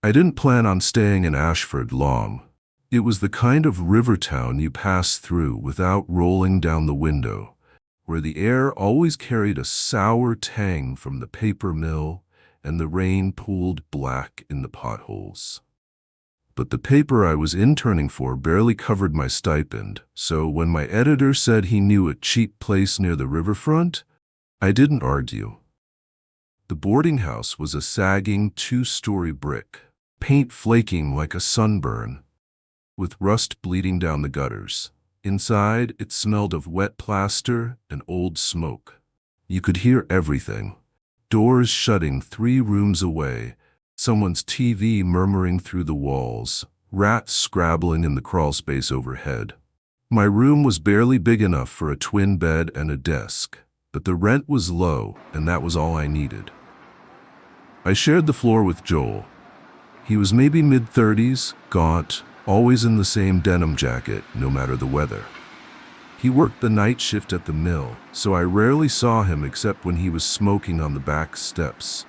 I didn't plan on staying in Ashford long. It was the kind of river town you pass through without rolling down the window, where the air always carried a sour tang from the paper mill and the rain pooled black in the potholes. But the paper I was interning for barely covered my stipend, so when my editor said he knew a cheap place near the riverfront, I didn't argue. The boarding house was a sagging two-story brick, paint flaking like a sunburn, with rust bleeding down the gutters. Inside, it smelled of wet plaster and old smoke. You could hear everything. Doors shutting 3 rooms away, someone's TV murmuring through the walls, rats scrabbling in the crawlspace overhead. My room was barely big enough for a twin bed and a desk, but the rent was low, and that was all I needed. I shared the floor with Joel. He was maybe mid-30s, gaunt, always in the same denim jacket, no matter the weather. He worked the night shift at the mill, so I rarely saw him except when he was smoking on the back steps,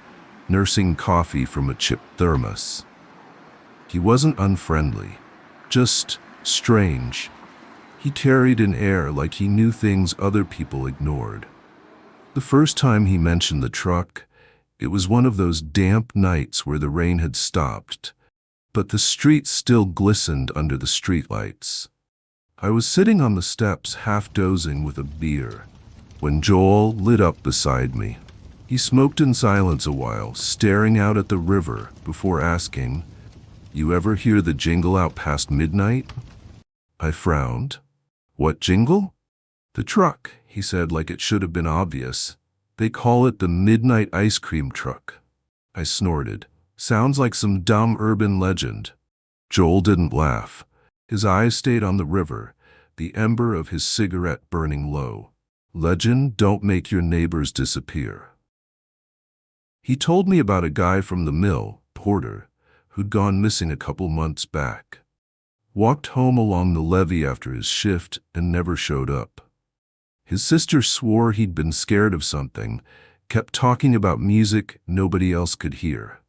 nursing coffee from a chipped thermos. He wasn't unfriendly, just strange. He carried an air like he knew things other people ignored. The first time he mentioned the truck, it was one of those damp nights where the rain had stopped, but the streets still glistened under the streetlights. I was sitting on the steps half dozing with a beer when Joel lit up beside me. He smoked in silence a while, staring out at the river before asking, "You ever hear the jingle out past midnight?" I frowned. "What jingle?" "The truck," he said like it should have been obvious. "They call it the midnight ice cream truck." I snorted. "Sounds like some dumb urban legend." Joel didn't laugh. His eyes stayed on the river, the ember of his cigarette burning low. "Legend don't make your neighbors disappear." He told me about a guy from the mill, Porter, who'd gone missing a couple months back. Walked home along the levee after his shift and never showed up. His sister swore he'd been scared of something, kept talking about music nobody else could hear.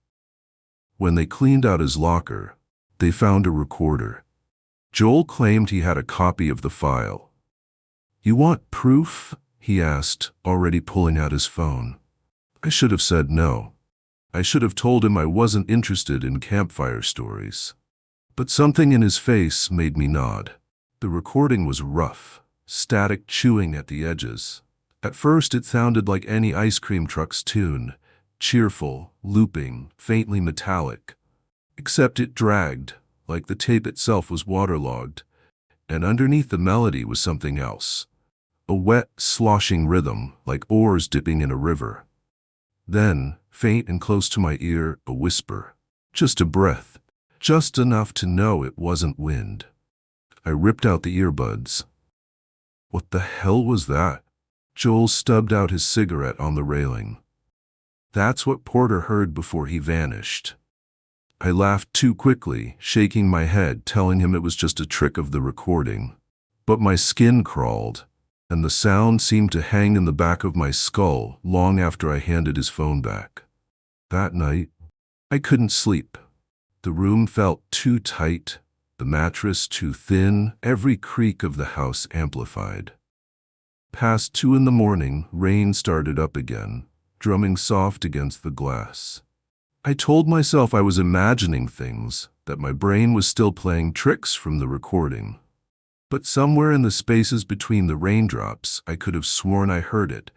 When they cleaned out his locker, they found a recorder. Joel claimed he had a copy of the file. "You want proof?" he asked, already pulling out his phone. I should have said no. I should have told him I wasn't interested in campfire stories. But something in his face made me nod. The recording was rough, static chewing at the edges. At first it sounded like any ice cream truck's tune, cheerful, looping, faintly metallic. Except it dragged, like the tape itself was waterlogged, and underneath the melody was something else. A wet, sloshing rhythm, like oars dipping in a river. Then, faint and close to my ear, a whisper. Just a breath. Just enough to know it wasn't wind. I ripped out the earbuds. What the hell was that? Joel stubbed out his cigarette on the railing. That's what Porter heard before he vanished. I laughed too quickly, shaking my head, telling him it was just a trick of the recording. But my skin crawled, and the sound seemed to hang in the back of my skull long after I handed his phone back. That night, I couldn't sleep. The room felt too tight, the mattress too thin, every creak of the house amplified. Past 2 in the morning, rain started up again, drumming soft against the glass. I told myself I was imagining things, that my brain was still playing tricks from the recording. But somewhere in the spaces between the raindrops, I could have sworn I heard it,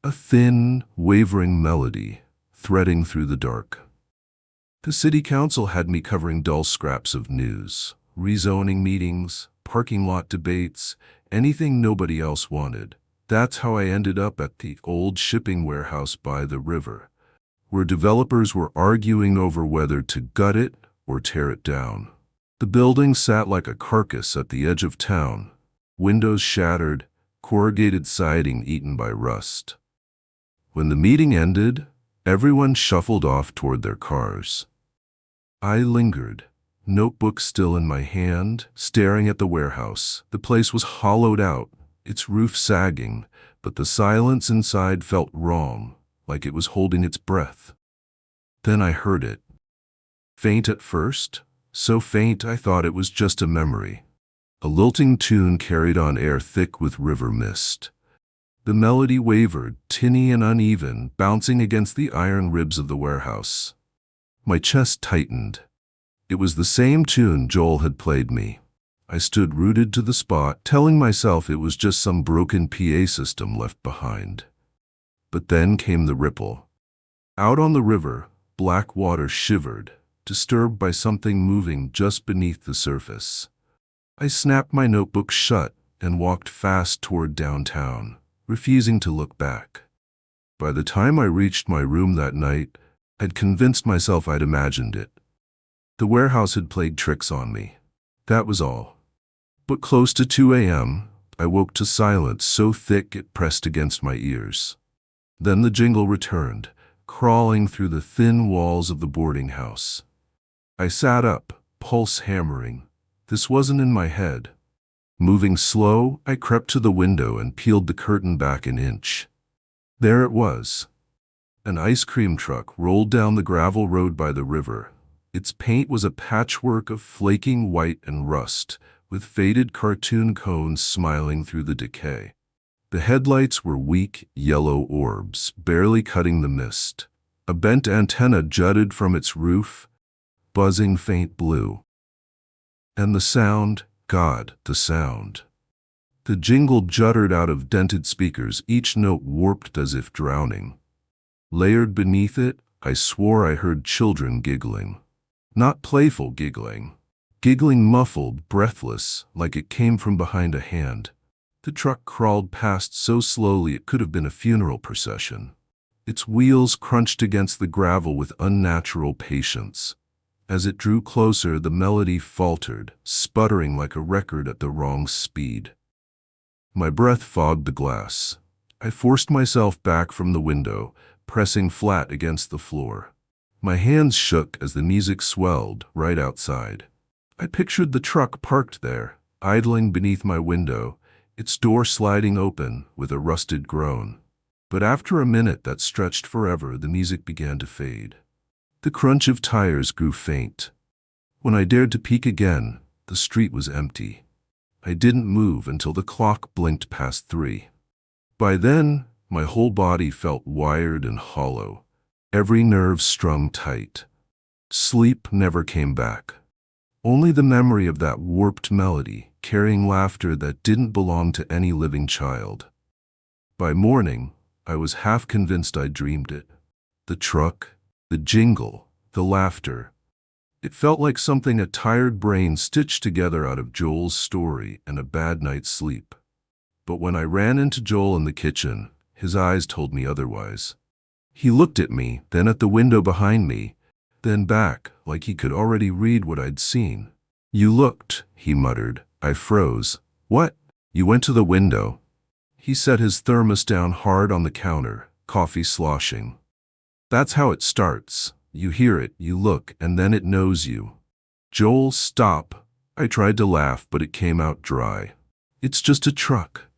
a thin, wavering melody, threading through the dark. The city council had me covering dull scraps of news, rezoning meetings, parking lot debates, anything nobody else wanted. That's how I ended up at the old shipping warehouse by the river, where developers were arguing over whether to gut it or tear it down. The building sat like a carcass at the edge of town, windows shattered, corrugated siding eaten by rust. When the meeting ended, everyone shuffled off toward their cars. I lingered, notebook still in my hand, staring at the warehouse. The place was hollowed out, its roof sagging, but the silence inside felt wrong, like it was holding its breath. Then I heard it. Faint at first, so faint I thought it was just a memory. A lilting tune carried on air thick with river mist. The melody wavered, tinny and uneven, bouncing against the iron ribs of the warehouse. My chest tightened. It was the same tune Joel had played me. I stood rooted to the spot, telling myself it was just some broken PA system left behind. But then came the ripple. Out on the river, black water shivered, disturbed by something moving just beneath the surface. I snapped my notebook shut and walked fast toward downtown, refusing to look back. By the time I reached my room that night, I'd convinced myself I'd imagined it. The warehouse had played tricks on me. That was all. But close to 2 a.m., I woke to silence so thick it pressed against my ears. Then the jingle returned, crawling through the thin walls of the boarding house. I sat up, pulse hammering. This wasn't in my head. Moving slow, I crept to the window and peeled the curtain back an inch. There it was. An ice cream truck rolled down the gravel road by the river. Its paint was a patchwork of flaking white and rust, with faded cartoon cones smiling through the decay. The headlights were weak, yellow orbs, barely cutting the mist. A bent antenna jutted from its roof, buzzing faint blue. And the sound, God, the sound. The jingle juttered out of dented speakers, each note warped as if drowning. Layered beneath it, I swore I heard children giggling. Not playful giggling. Giggling muffled, breathless, like it came from behind a hand. The truck crawled past so slowly it could have been a funeral procession. Its wheels crunched against the gravel with unnatural patience. As it drew closer, the melody faltered, sputtering like a record at the wrong speed. My breath fogged the glass. I forced myself back from the window, pressing flat against the floor. My hands shook as the music swelled right outside. I pictured the truck parked there, idling beneath my window, its door sliding open with a rusted groan. But after a minute that stretched forever, the music began to fade. The crunch of tires grew faint. When I dared to peek again, the street was empty. I didn't move until the clock blinked past 3. By then, my whole body felt wired and hollow, every nerve strung tight. Sleep never came back. Only the memory of that warped melody, carrying laughter that didn't belong to any living child. By morning, I was half convinced I dreamed it. The truck, the jingle, the laughter. It felt like something a tired brain stitched together out of Joel's story and a bad night's sleep. But when I ran into Joel in the kitchen, his eyes told me otherwise. He looked at me, then at the window behind me, then back, like he could already read what I'd seen. "You looked," he muttered. I froze. "What?" "You went to the window." He set his thermos down hard on the counter, coffee sloshing. "That's how it starts. You hear it, you look, and then it knows you." "Joel, stop." I tried to laugh, but it came out dry. "It's just a truck."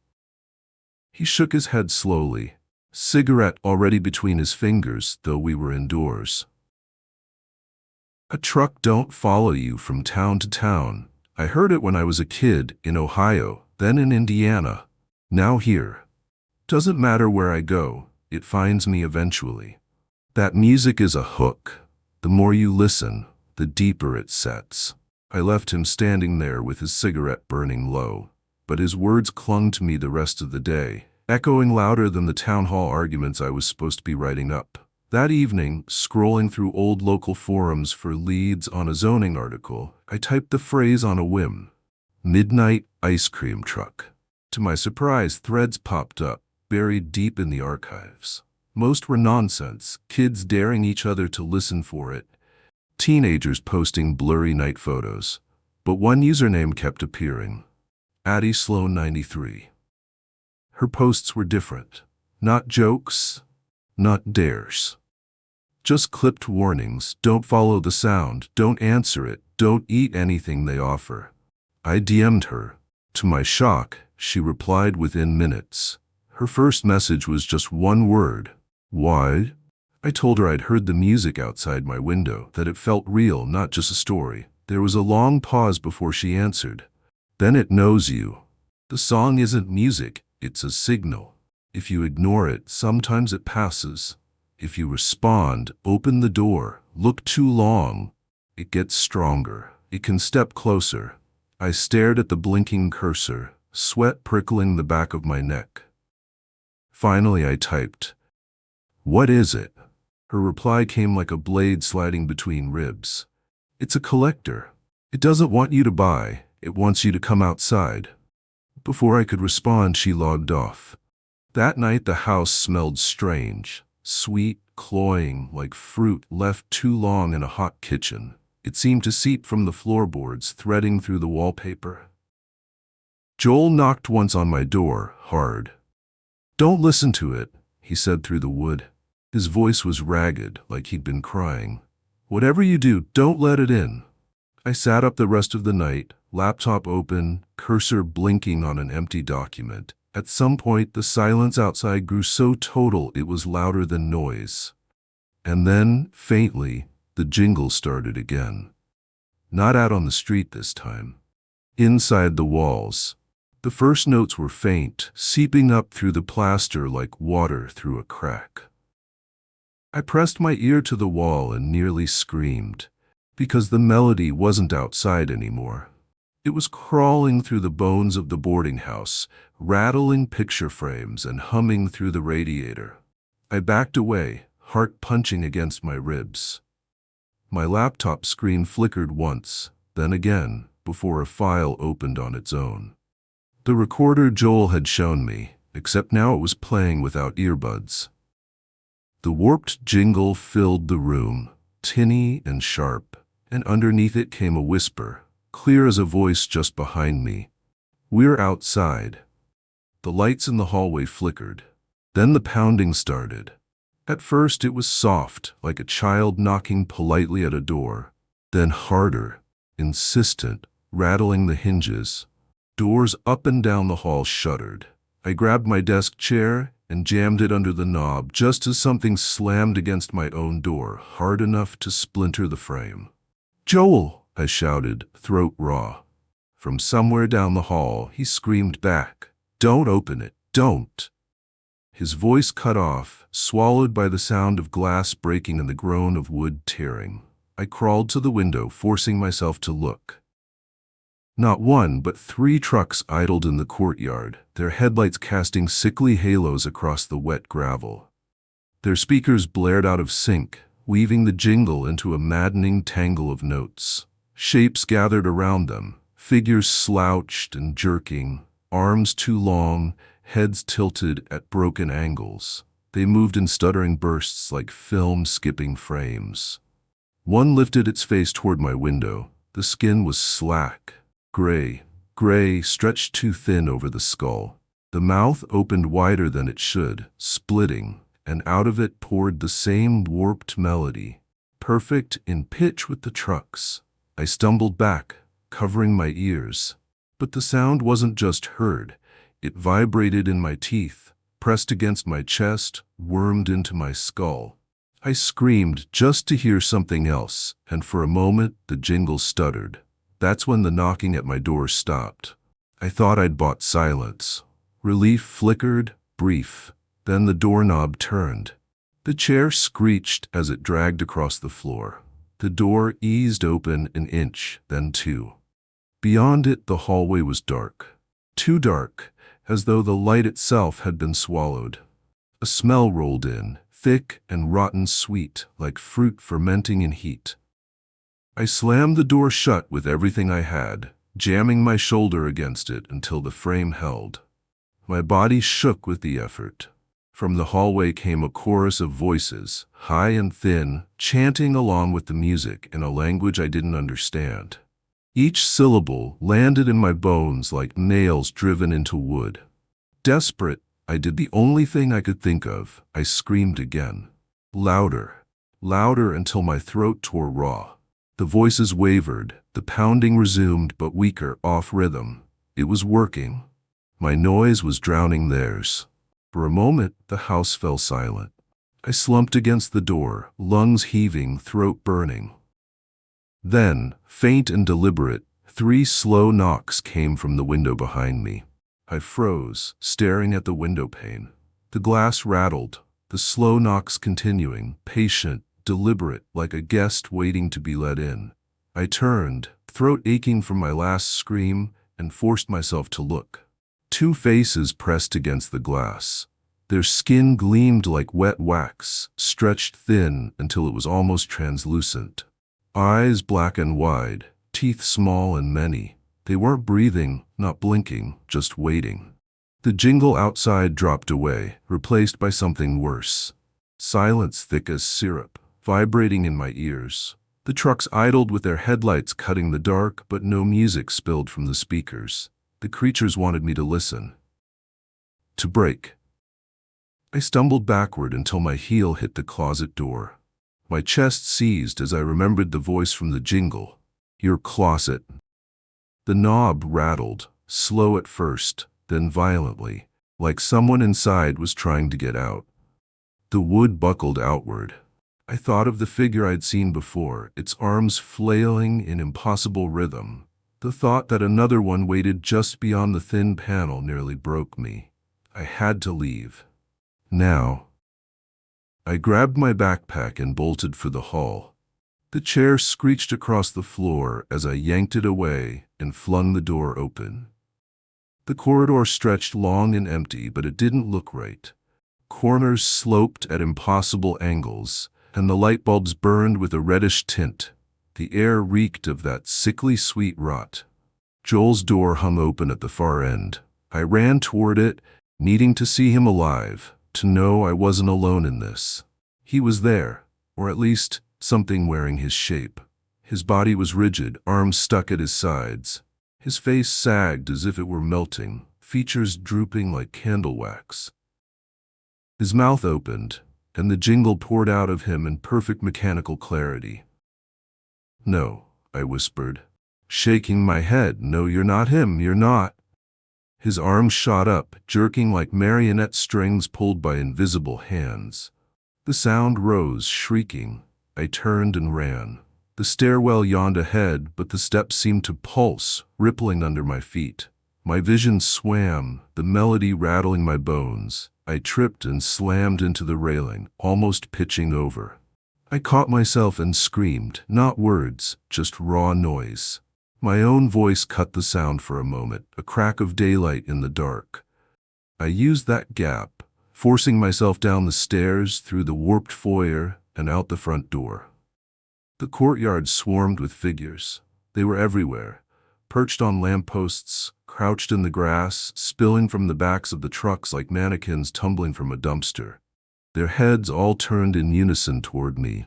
He shook his head slowly, cigarette already between his fingers, though we were indoors. "A truck don't follow you from town to town. I heard it when I was a kid, in Ohio, then in Indiana, now here. Doesn't matter where I go, it finds me eventually. That music is a hook. The more you listen, the deeper it sets." I left him standing there with his cigarette burning low, but his words clung to me the rest of the day, echoing louder than the town hall arguments I was supposed to be writing up. That evening, scrolling through old local forums for leads on a zoning article, I typed the phrase on a whim: "Midnight ice cream truck." To my surprise, threads popped up, buried deep in the archives. Most were nonsense, kids daring each other to listen for it, teenagers posting blurry night photos. But one username kept appearing: Addie Sloan 93. Her posts were different. Not jokes, not dares. Just clipped warnings: don't follow the sound, don't answer it, don't eat anything they offer. I DM'd her. To my shock, she replied within minutes. Her first message was just one word: "Why?" I told her I'd heard the music outside my window, that it felt real, not just a story. There was a long pause before she answered. Then it knows you. The song isn't music, it's a signal. If you ignore it, sometimes it passes. If you respond, open the door, look too long, it gets stronger. It can step closer. I stared at the blinking cursor, sweat prickling the back of my neck. Finally, I typed, "What is it?" Her reply came like a blade sliding between ribs. "It's a collector. It doesn't want you to buy, it wants you to come outside." Before I could respond, she logged off. That night the house smelled strange, sweet, cloying, like fruit left too long in a hot kitchen. It seemed to seep from the floorboards, threading through the wallpaper. Joel knocked once on my door, hard. "Don't listen to it," he said through the wood. His voice was ragged, like he'd been crying. "Whatever you do, don't let it in." I sat up the rest of the night, laptop open, cursor blinking on an empty document. At some point, the silence outside grew so total it was louder than noise. And then, faintly, the jingle started again. Not out on the street this time. Inside the walls. The first notes were faint, seeping up through the plaster like water through a crack. I pressed my ear to the wall and nearly screamed, because the melody wasn't outside anymore. It was crawling through the bones of the boarding house, rattling picture frames and humming through the radiator. I backed away, heart punching against my ribs. My laptop screen flickered once, then again, before a file opened on its own. The recorder Joel had shown me, except now it was playing without earbuds. The warped jingle filled the room, tinny and sharp, and underneath it came a whisper, clear as a voice just behind me. "We're outside." The lights in the hallway flickered. Then the pounding started. At first it was soft, like a child knocking politely at a door. Then harder, insistent, rattling the hinges. Doors up and down the hall shuddered. I grabbed my desk chair and jammed it under the knob just as something slammed against my own door, hard enough to splinter the frame. "Joel!" I shouted, throat raw. From somewhere down the hall, he screamed back, "Don't open it, don't!" His voice cut off, swallowed by the sound of glass breaking and the groan of wood tearing. I crawled to the window, forcing myself to look. Not one, but 3 trucks idled in the courtyard, their headlights casting sickly halos across the wet gravel. Their speakers blared out of sync, weaving the jingle into a maddening tangle of notes. Shapes gathered around them, figures slouched and jerking, arms too long, heads tilted at broken angles. They moved in stuttering bursts like film-skipping frames. One lifted its face toward my window. The skin was slack, gray, stretched too thin over the skull. The mouth opened wider than it should, splitting, and out of it poured the same warped melody, perfect in pitch with the trucks. I stumbled back, covering my ears. But the sound wasn't just heard. It vibrated in my teeth, pressed against my chest, wormed into my skull. I screamed just to hear something else, and for a moment the jingle stuttered. That's when the knocking at my door stopped. I thought I'd bought silence. Relief flickered, brief. Then the doorknob turned. The chair screeched as it dragged across the floor. The door eased open an inch, then 2. Beyond it, the hallway was dark. Too dark, as though the light itself had been swallowed. A smell rolled in, thick and rotten sweet, like fruit fermenting in heat. I slammed the door shut with everything I had, jamming my shoulder against it until the frame held. My body shook with the effort. From the hallway came a chorus of voices, high and thin, chanting along with the music in a language I didn't understand. Each syllable landed in my bones like nails driven into wood. Desperate, I did the only thing I could think of. I screamed again. Louder, louder until my throat tore raw. The voices wavered, the pounding resumed but weaker, off rhythm. It was working. My noise was drowning theirs. For a moment, the house fell silent. I slumped against the door, lungs heaving, throat burning. Then, faint and deliberate, 3 slow knocks came from the window behind me. I froze, staring at the window pane. The glass rattled, the slow knocks continuing, patient, deliberate, like a guest waiting to be let in. I turned, throat aching from my last scream, and forced myself to look. 2 faces pressed against the glass. Their skin gleamed like wet wax, stretched thin until it was almost translucent. Eyes black and wide, teeth small and many. They weren't breathing, not blinking, just waiting. The jingle outside dropped away, replaced by something worse. Silence thick as syrup, vibrating in my ears. The trucks idled with their headlights cutting the dark, but no music spilled from the speakers. The creatures wanted me to listen. To break. I stumbled backward until my heel hit the closet door. My chest seized as I remembered the voice from the jingle. Your closet. The knob rattled, slow at first, then violently, like someone inside was trying to get out. The wood buckled outward. I thought of the figure I'd seen before, its arms flailing in impossible rhythm. The thought that another one waited just beyond the thin panel nearly broke me. I had to leave. Now. I grabbed my backpack and bolted for the hall. The chair screeched across the floor as I yanked it away and flung the door open. The corridor stretched long and empty, but it didn't look right. Corners sloped at impossible angles, and the light bulbs burned with a reddish tint. The air reeked of that sickly sweet rot. Joel's door hung open at the far end. I ran toward it, needing to see him alive, to know I wasn't alone in this. He was there, or at least something wearing his shape. His body was rigid, arms stuck at his sides. His face sagged as if it were melting, features drooping like candle wax. His mouth opened, and the jingle poured out of him in perfect mechanical clarity. No, I whispered, shaking my head. No, you're not him, you're not. His arms shot up, jerking like marionette strings pulled by invisible hands. The sound rose, shrieking. I turned and ran. The stairwell yawned ahead, but the steps seemed to pulse, rippling under my feet. My vision swam, the melody rattling my bones. I tripped and slammed into the railing, almost pitching over. I caught myself and screamed, not words, just raw noise. My own voice cut the sound for a moment, a crack of daylight in the dark. I used that gap, forcing myself down the stairs, through the warped foyer, and out the front door. The courtyard swarmed with figures. They were everywhere, perched on lampposts, crouched in the grass, spilling from the backs of the trucks like mannequins tumbling from a dumpster. Their heads all turned in unison toward me.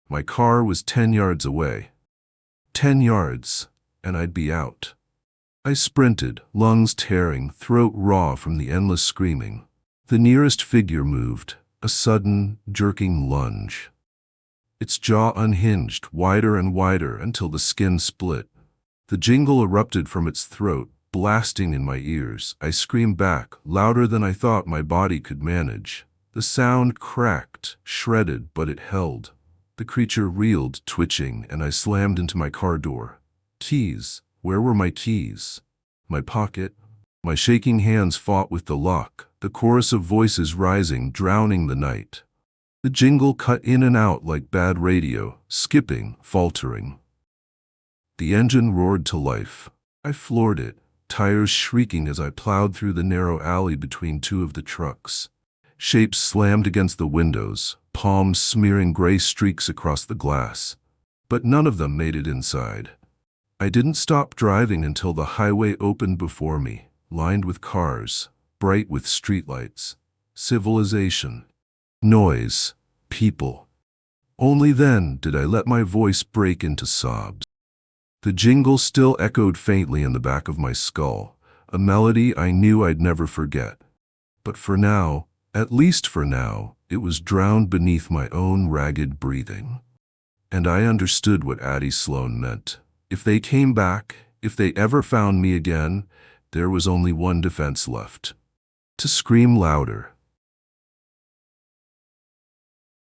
My car was 10 yards away. 10 yards, and I'd be out. I sprinted, lungs tearing, throat raw from the endless screaming. The nearest figure moved, a sudden, jerking lunge. Its jaw unhinged, wider and wider until the skin split. The jingle erupted from its throat, blasting in my ears. I screamed back, louder than I thought my body could manage. The sound cracked, shredded, but it held. The creature reeled, twitching, and I slammed into my car door. Keys. Where were my keys? My pocket? My shaking hands fought with the lock, the chorus of voices rising, drowning the night. The jingle cut in and out like bad radio, skipping, faltering. The engine roared to life. I floored it, tires shrieking as I plowed through the narrow alley between 2 of the trucks. Shapes slammed against the windows, palms smearing gray streaks across the glass. But none of them made it inside. I didn't stop driving until the highway opened before me, lined with cars, bright with streetlights. Civilization. Noise. People. Only then did I let my voice break into sobs. The jingle still echoed faintly in the back of my skull, a melody I knew I'd never forget. But for now, at least for now, it was drowned beneath my own ragged breathing. And I understood what Addie Sloan meant. If they came back, if they ever found me again, there was only one defense left. To scream louder,